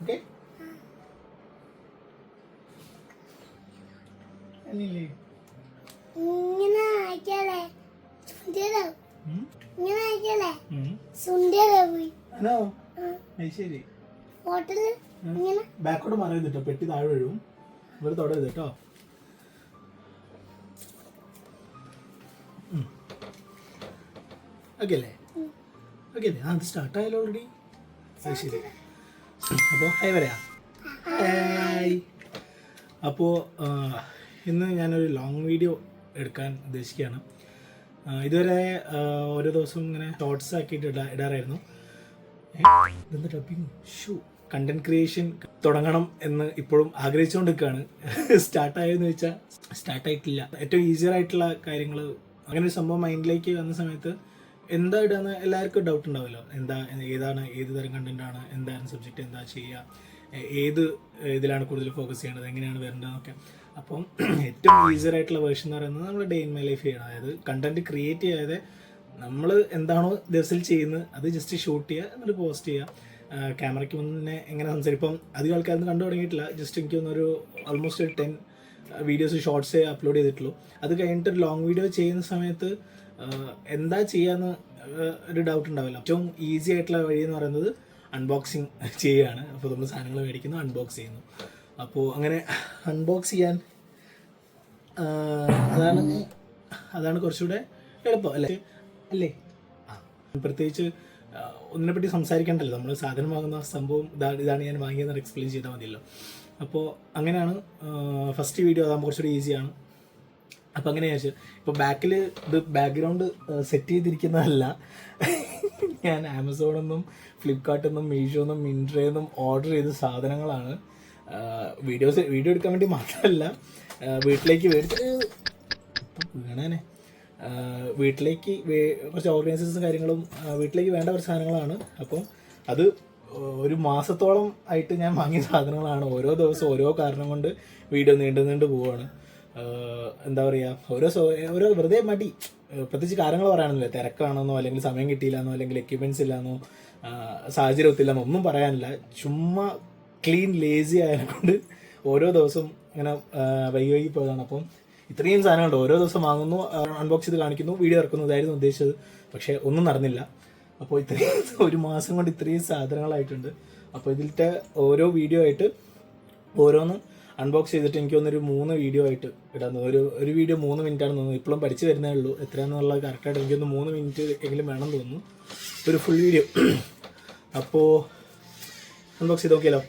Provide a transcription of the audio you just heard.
Okay? അല്ലേ ഇങ്ങനെ ആയിക്കല്ലേ സുന്ദരം ഇങ്ങനെ ആയിക്കല്ലേ സുന്ദരം പോയി ആണോ? ശരി. ഹോട്ടല് ഇങ്ങനെ ബാക്കോട്ട് മറയുത് കേട്ടോ, പെട്ടി താഴെ വീഴും. ഇവിടെ തൊടരുത് കേട്ടോ. ഓക്കെ അല്ലേ? ഓക്കെ അല്ലേ? അത് സ്റ്റാർട്ടായാലോ ഓൾറെഡി. അത് ശരി. അപ്പോൾ ഹായ് പറയാം. ഹായ്. അപ്പോൾ ഇന്ന് ഞാനൊരു ലോങ് വീഡിയോ എടുക്കാൻ ഉദ്ദേശിക്കുകയാണ്. ഇതുവരെ ഓരോ ദിവസവും ഇങ്ങനെ ഷോർട്സ് ആക്കിയിട്ട് ഇടാറായിരുന്നു. ഇതെന്താ ഡബിങ് ഷൂ കണ്ടന്റ് ക്രിയേഷൻ തുടങ്ങണം എന്ന് ഇപ്പോഴും ആഗ്രഹിച്ചുകൊണ്ടിരിക്കുകയാണ്. സ്റ്റാർട്ടായെന്ന് ചോദിച്ചാൽ സ്റ്റാർട്ടായിട്ടില്ല. ഏറ്റവും ഈസിയർ ആയിട്ടുള്ള കാര്യങ്ങൾ അങ്ങനെ ഒരു സംഭവം മൈൻഡിലേക്ക് വന്ന സമയത്ത് എന്താ ഇടാന്ന് എല്ലാവർക്കും ഡൗട്ട് ഉണ്ടാവുമല്ലോ. ഏത് തരം കണ്ടന്റ് ആണ്, എന്താണ് സബ്ജക്റ്റ്, എന്താ ചെയ്യുക, ഏത് ഇതിലാണ് കൂടുതൽ ഫോക്കസ് ചെയ്യേണ്ടത്, എങ്ങനെയാണ് വരേണ്ടതെന്നൊക്കെ. അപ്പം ഏറ്റവും ഈസിയർ ആയിട്ടുള്ള വേർഷൻ എന്ന് പറയുന്നത് നമ്മൾ ഡേ ഇൻ മൈ ലൈഫ് ചെയ്യണം. അതായത് കണ്ടന്റ് ക്രിയേറ്റ് ചെയ്യാതെ നമ്മൾ എന്താണോ ദിവസത്തിൽ ചെയ്യുന്നത് അത് ജസ്റ്റ് ഷൂട്ട് ചെയ്യുക, എന്നിട്ട് പോസ്റ്റ് ചെയ്യുക. ക്യാമറയ്ക്ക് മുന്നേ എങ്ങനെ സംസാരിക്കും. ഇപ്പം അധികം ആൾക്കാരൊന്നും കണ്ടു തുടങ്ങിയിട്ടില്ല. ജസ്റ്റ് എനിക്ക് തോന്നുന്നൊരു ഓൾമോസ്റ്റ് ഒരു 10 വീഡിയോസ് ഷോർട്സേ അപ്ലോഡ് ചെയ്തിട്ടുള്ളൂ. അത് കഴിഞ്ഞിട്ട് ഒരു ലോങ് വീഡിയോ ചെയ്യുന്ന സമയത്ത് എന്താ ചെയ്യാന്ന് ഒരു ഡൗട്ട് ഉണ്ടാവില്ല. ഏറ്റവും ഈസി ആയിട്ടുള്ള വഴി എന്ന് പറയുന്നത് അൺബോക്സിങ് ചെയ്യുകയാണ്. അപ്പോൾ നമ്മൾ സാധനങ്ങൾ മേടിക്കുന്നു, അൺബോക്സ് ചെയ്യുന്നു. അപ്പോൾ അങ്ങനെ അൺബോക്സ് ചെയ്യാൻ അതാണ് കുറച്ചുകൂടെ എളുപ്പം അല്ലേ? പ്രത്യേകിച്ച് ഒന്നിനെപ്പറ്റി സംസാരിക്കണ്ടല്ലോ. നമ്മൾ സാധനം വാങ്ങുന്ന സംഭവം ഇതാണ് ഞാൻ വാങ്ങിയതെന്ന് എക്സ്പ്ലെയിൻ ചെയ്താൽ മതിയല്ലോ. അപ്പോൾ അങ്ങനെയാണ് ഫസ്റ്റ് വീഡിയോ. അതാകുമ്പോൾ കുറച്ചുകൂടി ഈസിയാണ്. അപ്പോൾ അങ്ങനെ ചോദിച്ചു. ഇപ്പോൾ ബാക്കിൽ ഇത് ബാക്ക്ഗ്രൗണ്ട് സെറ്റ് ചെയ്തിരിക്കുന്നതല്ല. ഞാൻ ആമസോണിൽ ഫ്ലിപ്കാർട്ടിൽ നിന്നും മീഷോയിൽ നിന്നും മിൻട്രയിൽ നിന്നും ഓർഡർ ചെയ്ത സാധനങ്ങളാണ്. വീഡിയോ എടുക്കാൻ വേണ്ടി മാത്രമല്ല, വീട്ടിലേക്ക് വീണേനെ വീട്ടിലേക്ക് കുറച്ച് ഓർഗനൈസേഴ്സും കാര്യങ്ങളും വീട്ടിലേക്ക് വേണ്ട കുറച്ച് സാധനങ്ങളാണ്. അപ്പം അത് ഒരു മാസത്തോളം ആയിട്ട് ഞാൻ വാങ്ങിയ സാധനങ്ങളാണ്. ഓരോ ദിവസവും ഓരോ കാരണം കൊണ്ട് വീഡിയോ നീണ്ടു പോവുകയാണ്. എന്താ പറയുക, ഓരോ വെറുതെ മടി. പ്രത്യേകിച്ച് കാര്യങ്ങൾ പറയാനൊന്നുമില്ല. തിരക്കാണെന്നോ അല്ലെങ്കിൽ സമയം കിട്ടിയില്ലെന്നോ അല്ലെങ്കിൽ എക്യുപ്മെൻറ്റ്സ് ഇല്ലാന്നോ സാഹചര്യം ഒത്തില്ലെന്നോ ഒന്നും പറയാനില്ല. ചുമ്മാ ക്ലീൻ ലേസി ആയതുകൊണ്ട് ഓരോ ദിവസവും ഇങ്ങനെ വൈകി പോയതാണ്. അപ്പം ഇത്രയും സാധനങ്ങളുണ്ട്. ഓരോ ദിവസം വാങ്ങുന്നു, അൺബോക്സ് ചെയ്ത് കാണിക്കുന്നു, വീഡിയോ ഇറക്കുന്നു. ഇതായിരുന്നു ഉദ്ദേശിച്ചത്. പക്ഷേ ഒന്നും നടന്നില്ല. അപ്പോൾ ഇത്രയും ഒരു മാസം കൊണ്ട് ഇത്രയും സാധനങ്ങളായിട്ടുണ്ട്. അപ്പോൾ ഇതിലത്തെ ഓരോ വീഡിയോ ആയിട്ട് ഓരോന്ന് അൺബോക്സ് ചെയ്തിട്ട് എനിക്ക് തോന്നുന്നൊരു 3 വീഡിയോ ആയിട്ട് ഇടാൻ തോന്നുന്നു. ഒരു വീഡിയോ 3 മിനിറ്റാണെന്ന് തോന്നുന്നു. ഇപ്പോഴും പഠിച്ചു വരുന്നേ ഉള്ളൂ. എത്രയാണെന്നുള്ളത് കറക്റ്റായിട്ട് എനിക്കൊന്ന് 3 മിനിറ്റ് എങ്കിലും വേണമെന്ന് തോന്നുന്നു ഒരു ഫുൾ വീഡിയോ. അപ്പോൾ അൺബോക്സ് ചെയ്ത് നോക്കിയാലോ?